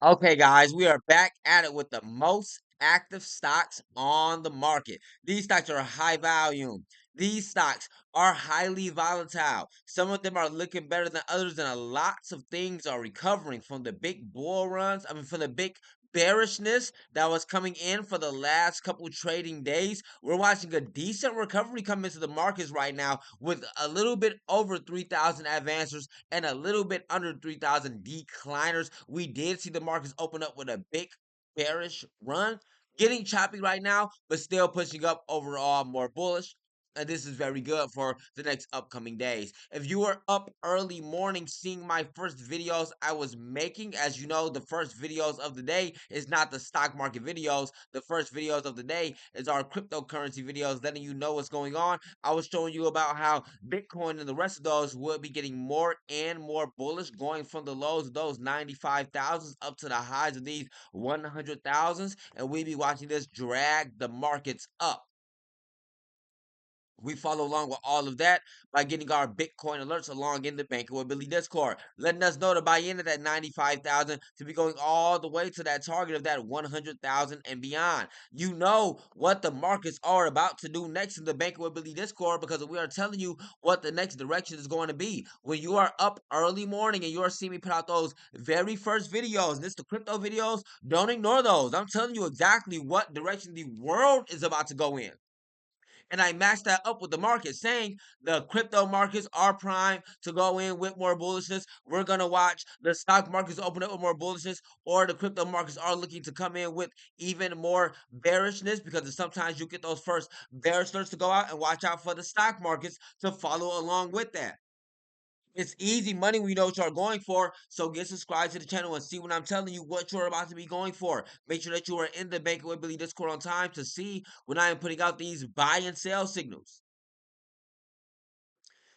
Okay, guys, we are back at it with the most active stocks on the market. These stocks are high volume. These stocks are highly volatile. Some of them are looking better than others, and lots of things are recovering from the big bull runs. From the big bearishness that was coming in for the last couple trading days. We're watching a decent recovery come into the markets right now with a little bit over 3,000 advancers and a little bit under 3,000 decliners. We did see the markets open up with a big bearish run, getting choppy right now, but still pushing up overall more bullish. And this is very good for the next upcoming days. If you were up early morning seeing my first videos I was making, as you know, the first videos of the day is not the stock market videos. The first videos of the day is our cryptocurrency videos, letting you know what's going on. I was showing you about how Bitcoin and the rest of those would be getting more and more bullish, going from the lows of those 95,000s up to the highs of these 100,000s, and we be watching this drag the markets up. We follow along with all of that by getting our Bitcoin alerts along in the Bankability Discord, letting us know to buy into that 95,000 to be going all the way to that target of that 100,000 and beyond. You know what the markets are about to do next in the Bankability Discord because we are telling you what the next direction is going to be. When you are up early morning and you are seeing me put out those very first videos, this the crypto videos, don't ignore those. I'm telling you exactly what direction the world is about to go in. And I matched that up with the market, saying the crypto markets are primed to go in with more bullishness. We're going to watch the stock markets open up with more bullishness, or the crypto markets are looking to come in with even more bearishness because sometimes you get those first bearish alerts to go out, and watch out for the stock markets to follow along with that. It's easy money we know what you're going for. So get subscribed to the channel and see when I'm telling you what you're about to be going for. Make sure that you are in the Bankability Discord on time to see when I am putting out these buy and sell signals.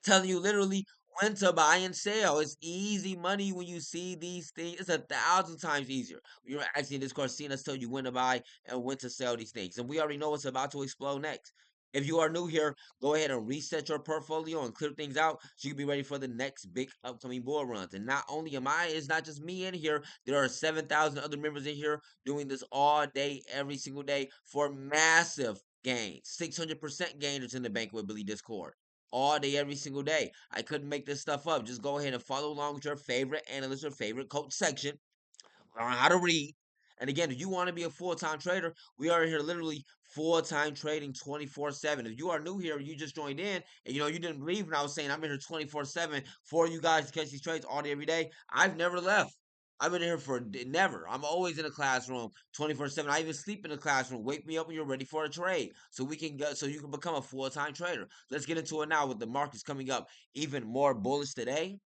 Telling you literally when to buy and sell. It's easy money when you see these things. It's 1,000 times easier. You're actually in Discord seeing us tell you when to buy and when to sell these things. And we already know what's about to explode next. If you are new here, go ahead and reset your portfolio and clear things out so you can be ready for the next big upcoming bull runs. And not only it's not just me in here, there are 7,000 other members in here doing this all day, every single day for massive gains. 600% gainers in the Bankability Discord all day, every single day. I couldn't make this stuff up. Just go ahead and follow along with your favorite analyst or favorite coach section. Learn how to read. And again, if you want to be a full-time trader, we are here literally full-time trading 24/7. If you are new here, you just joined in, and you didn't believe when I was saying I'm in here 24/7 for you guys to catch these trades all day, every day. I've never left. I've been here for never. I'm always in the classroom 24/7. I even sleep in the classroom. Wake me up when you're ready for a trade, so we can go, so you can become a full-time trader. Let's get into it now with the markets coming up even more bullish today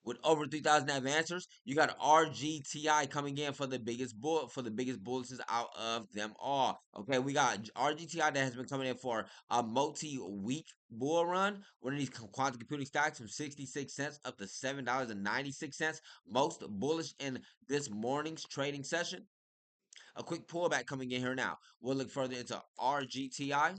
with over 3,000 advancers. You got RGTI coming in for the biggest bullishes out of them all. Okay, we got RGTI that has been coming in for a multi-week bull run. One of these quantum computing stocks from 66 cents up to $7.96. Most bullish in this morning's trading session. A quick pullback coming in here now. We'll look further into RGTI.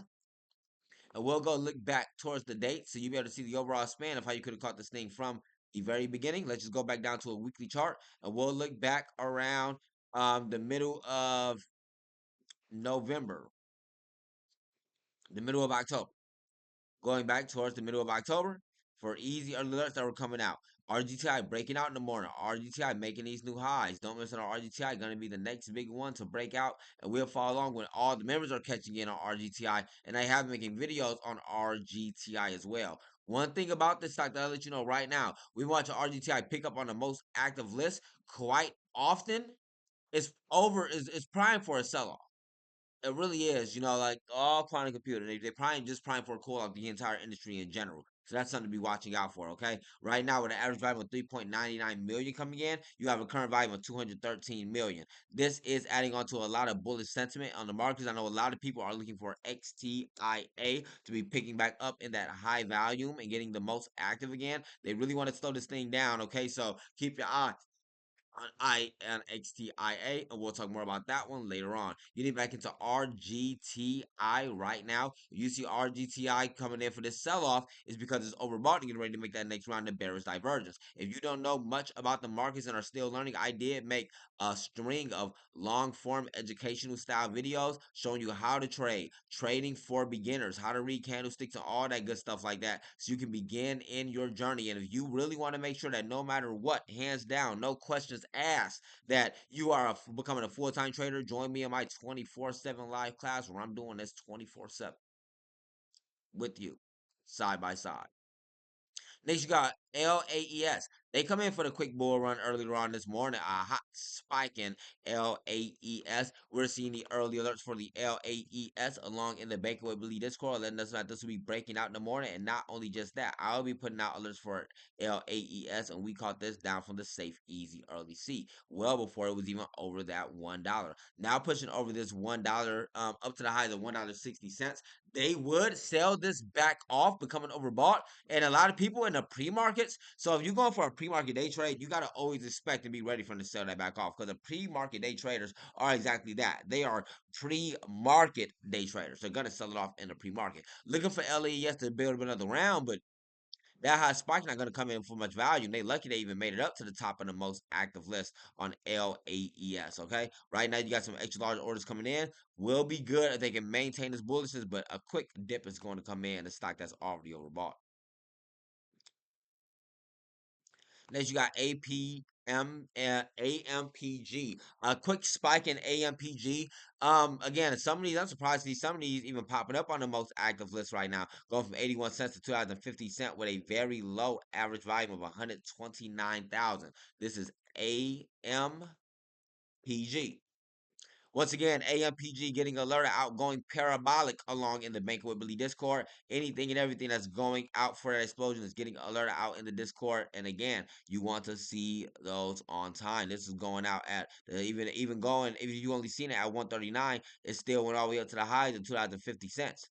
And we'll go look back towards the date so you'll be able to see the overall span of how you could have caught this thing from the very beginning. Let's just go back down to a weekly chart and we'll look back around the middle of November, the middle of October. Going back towards the middle of October for easy alerts that were coming out. RGTI breaking out in the morning. RGTI making these new highs. Don't miss on RGTI. Going to be the next big one to break out. And we'll follow along when all the members are catching in on RGTI. And I have been making videos on RGTI as well. One thing about this stock that I'll let you know right now, we watch RGTI pick up on the most active list quite often. It's prime for a sell-off. It really is, like all quantum computer. They probably just prime for a call out the entire industry in general. So that's something to be watching out for, okay? Right now, with an average value of 3.99 million coming in, you have a current value of 213 million. This is adding on to a lot of bullish sentiment on the markets. I know a lot of people are looking for XTIA to be picking back up in that high volume and getting the most active again. They really want to slow this thing down, okay? So keep your eye on INXTIA, and we'll talk more about that one later on. Getting back into RGTI right now, you see RGTI coming in for this sell off is because it's overbought and getting ready to make that next round of bearish divergence. If you don't know much about the markets and are still learning, I did make a string of long form educational style videos showing you how to trade, trading for beginners, how to read candlesticks, and all that good stuff like that, so you can begin in your journey. And if you really want to make sure that no matter what, hands down, no questions asked, that you are becoming a full-time trader, join me in my 24/7 live class where I'm doing this 24/7 with you, side by side. Next, you got LAES. They come in for the quick bull run earlier on this morning. A hot spike in LAES. We're seeing the early alerts for the LAES along in the Breakout Discord, letting us know that this will be breaking out in the morning. And not only just that, I'll be putting out alerts for LAES, and we caught this down from the safe, easy early C, well before it was even over that $1. Now pushing over this $1, up to the highs of $1.60. They would sell this back off, becoming overbought, and a lot of people in the pre-markets. So if you're going for a pre-market day trade, you got to always expect and be ready for them to sell that back off, because the pre-market day traders are exactly that. They are pre-market day traders. They're going to sell it off in the pre-market. Looking for LES to build up another round, but that high spike not going to come in for much value. And they lucky they even made it up to the top of the most active list on LAES. Okay, right now you got some extra large orders coming in. Will be good if they can maintain this bullishness, but a quick dip is going to come in the stock that's already overbought. Next, you got AMPG. A quick spike in AMPG. Again, some of these, I'm surprised to see some of these even popping up on the most active list right now, going from 81 cents to 2,050 cents with a very low average volume of 129,000. This is AMPG. Once again, AMPG getting alerted out, going parabolic along in the Bank with Billy Discord. Anything and everything that's going out for that explosion is getting alerted out in the Discord. And again, you want to see those on time. This is going out at even going, if you only seen it at 139, it still went all the way up to the highs of 2,050 cents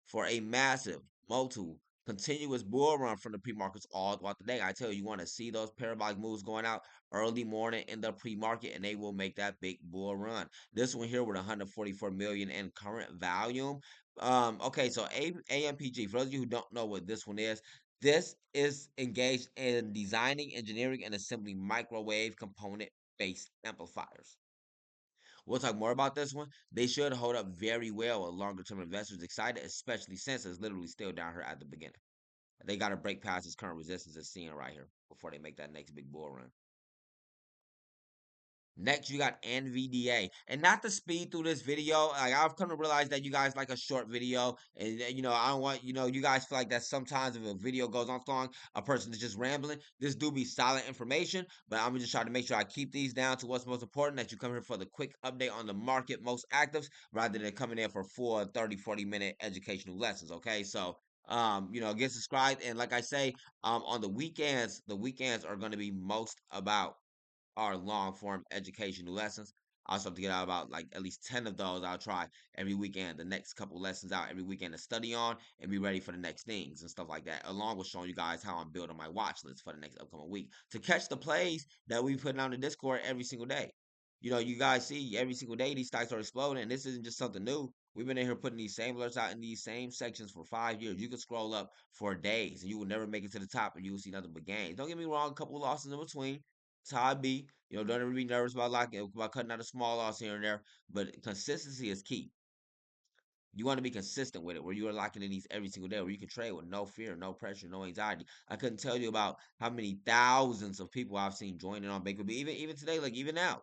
for a massive, multiple, continuous bull run from the pre-markets all throughout the day. I tell you, you want to see those parabolic moves going out early morning in the pre-market, and they will make that big bull run. This one here with 144 million in current volume. Okay, so AMPG, for those of you who don't know what this one is, this is engaged in designing, engineering, and assembling microwave component based amplifiers. We'll talk more about this one. They should hold up very well with longer term investors excited, especially since it's literally still down here at the beginning. They got to break past this current resistance it's seeing right here before they make that next big bull run. Next, you got NVDA, and not to speed through this video. Like, I've come to realize that you guys like a short video, and I don't want you guys feel like that sometimes if a video goes on so long, a person is just rambling. This do be solid information, but I'm just trying to make sure I keep these down to what's most important. That you come here for the quick update on the market, most actives, rather than coming in for full 30, 40 minute educational lessons. Okay, so get subscribed, and like I say, on the weekends are going to be most about our long form educational lessons. I also have to get out about like at least 10 of those. I'll try every weekend, the next couple lessons out every weekend to study on and be ready for the next things and stuff like that, along with showing you guys how I'm building my watch list for the next upcoming week to catch the plays that we put on the Discord every single day. You guys see every single day these stocks are exploding, and this isn't just something new. We've been in here putting these same alerts out in these same sections for 5 years. You can scroll up for days and you will never make it to the top, and you will see nothing but gains. Don't get me wrong, a couple of losses in between. It's how I be. Don't ever be nervous about about cutting out a small loss here and there. But consistency is key. You want to be consistent with it, where you are locking in these every single day, where you can trade with no fear, no pressure, no anxiety. I couldn't tell you about how many thousands of people I've seen joining on Baker. Even today, like even now,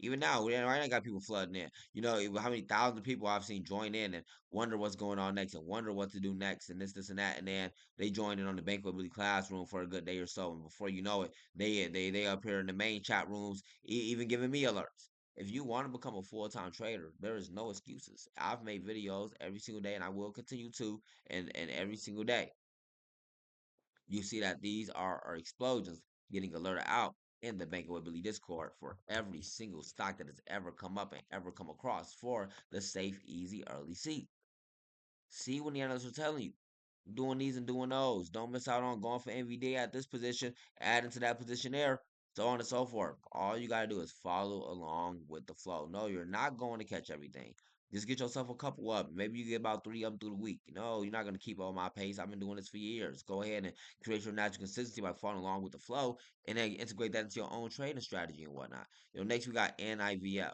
right now, got people flooding in. How many thousands of people I've seen join in and wonder what's going on next and wonder what to do next and this and that, and then they join in on the Banquet Billy classroom for a good day or so, and before you know it, they up here in the main chat rooms, even giving me alerts. If you want to become a full-time trader, there is no excuses. I've made videos every single day, and I will continue to, and every single day. You see that these are explosions getting alerted out in the Bank of Billy Discord for every single stock that has ever come up and ever come across for the safe, easy, early seat. See when the analysts are telling you, doing these and doing those. Don't miss out on going for NVDA at this position, adding to that position there. so on and so forth. All you gotta do is follow along with the flow. No, you're not going to catch everything. Just get yourself a couple up. Maybe you get about three up through the week. No, you're not gonna keep on my pace. I've been doing this for years. Go ahead and create your natural consistency by following along with the flow, and then integrate that into your own trading strategy and whatnot. Next we got NIVF.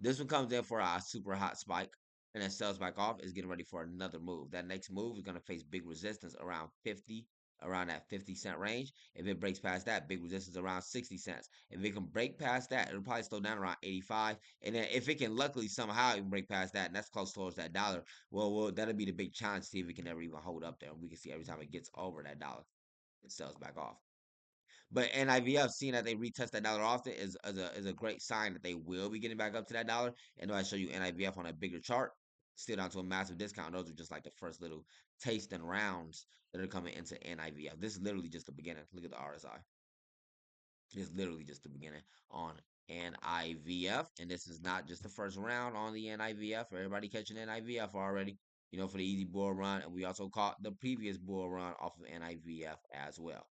This one comes in for a super hot spike and then sells back off. Is getting ready for another move. That next move is going to face big resistance around 50, around that 50 cent range. If it breaks past that, big resistance around 60 cents. If it can break past that, it'll probably slow down around 85. And then if it can luckily somehow even break past that, and that's close towards that dollar, well, that'll be the big challenge. See if it can ever even hold up there. And we can see every time it gets over that dollar, it sells back off. But NIVF, seeing that they retest that dollar often, is a great sign that they will be getting back up to that dollar. And though I show you NIVF on a bigger chart, still down to a massive discount. Those are just like the first little tasting rounds that are coming into NIVF. This is literally just the beginning. Look at the RSI. It's literally just the beginning on NIVF. And this is not just the first round on the NIVF. Everybody catching NIVF already, for the easy bull run. And we also caught the previous bull run off of NIVF as well.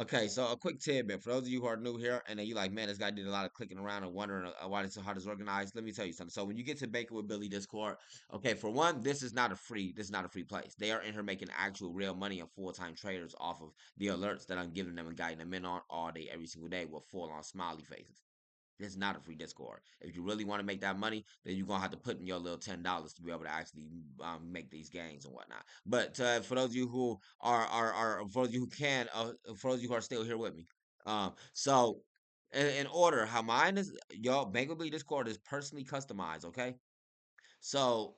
Okay, so a quick tidbit for those of you who are new here, and then you like, man, this guy did a lot of clicking around and wondering why this so hard is organized. Let me tell you something. So when you get to Baker with Billy Discord, okay, for one, this is not a free place. They are in here making actual real money and full time traders off of the alerts that I'm giving them and guiding them in on all day, every single day with full on smiley faces. It's not a free Discord. If you really want to make that money, then you're gonna have to put in your little $10 to be able to actually make these gains and whatnot. But for those of you who are for those of you who can, for those of you who are still here with me, so in order, how mine is, your Bankably Discord is personally customized. Okay, so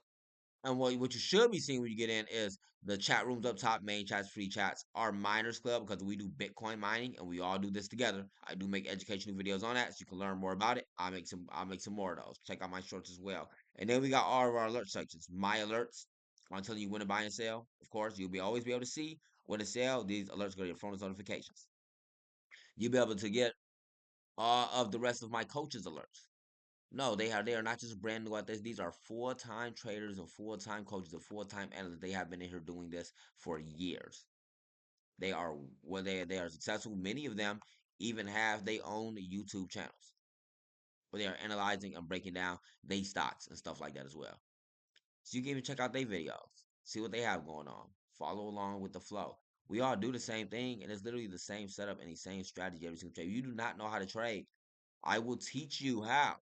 and what you should be seeing when you get in is the chat rooms up top, main chats, free chats, our miners club, because we do Bitcoin mining and we all do this together. I do make educational videos on that so you can learn more about it. I'll make some more of those. Check out my shorts as well. And then we got all of our alert sections. My alerts. I'm telling you when to buy and sell. Of course, you'll always be able to see when to sell. These alerts go to your phone as notifications. You'll be able to get all of the rest of my coaches alerts. No, they are not just brand new at this. These are full-time traders and full-time coaches and full-time analysts. They have been in here doing this for years. They are successful. Many of them even have their own YouTube channels where they are analyzing and breaking down their stocks and stuff like that as well. So you can even check out their videos, see what they have going on, follow along with the flow. We all do the same thing, and it's literally the same setup and the same strategy every single trade. You do not know how to trade. I will teach you how.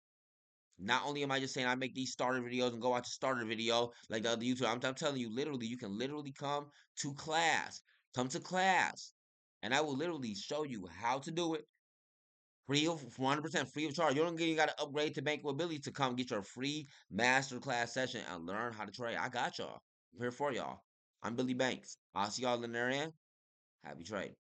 Not only am I just saying I make these starter videos and go watch a starter video like the other YouTuber, I'm telling you, literally, you can literally come to class, and I will literally show you how to do it free of 100% free of charge. You don't even got to upgrade to Bank Ability to come get your free master class session and learn how to trade. I got y'all. I'm here for y'all. I'm Billy Banks. I'll see y'all in there. Happy trading.